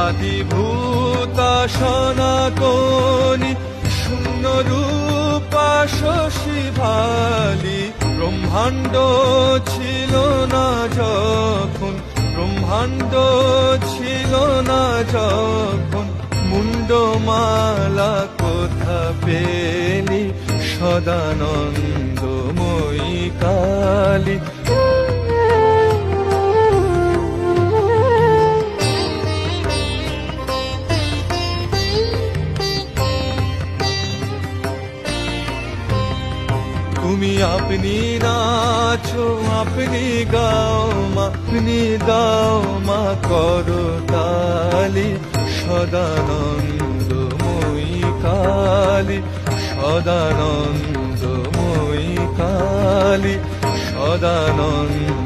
আদিভূতা সনাতনী শূন্য রূপা শশী ভালি। ব্রহ্মাণ্ড ছিল না যখন, ব্রহ্মাণ্ড ছিল না যখন, মুন্ডমালা কোথা পেলি সদানন্দময়ী কালী। তুমি আপনি নাচো, আপনি গাও মা, আপনি গাও মা করতালি। সদানন্দময়ী কালী, সদানন্দময়ী কালী, সদানন্দ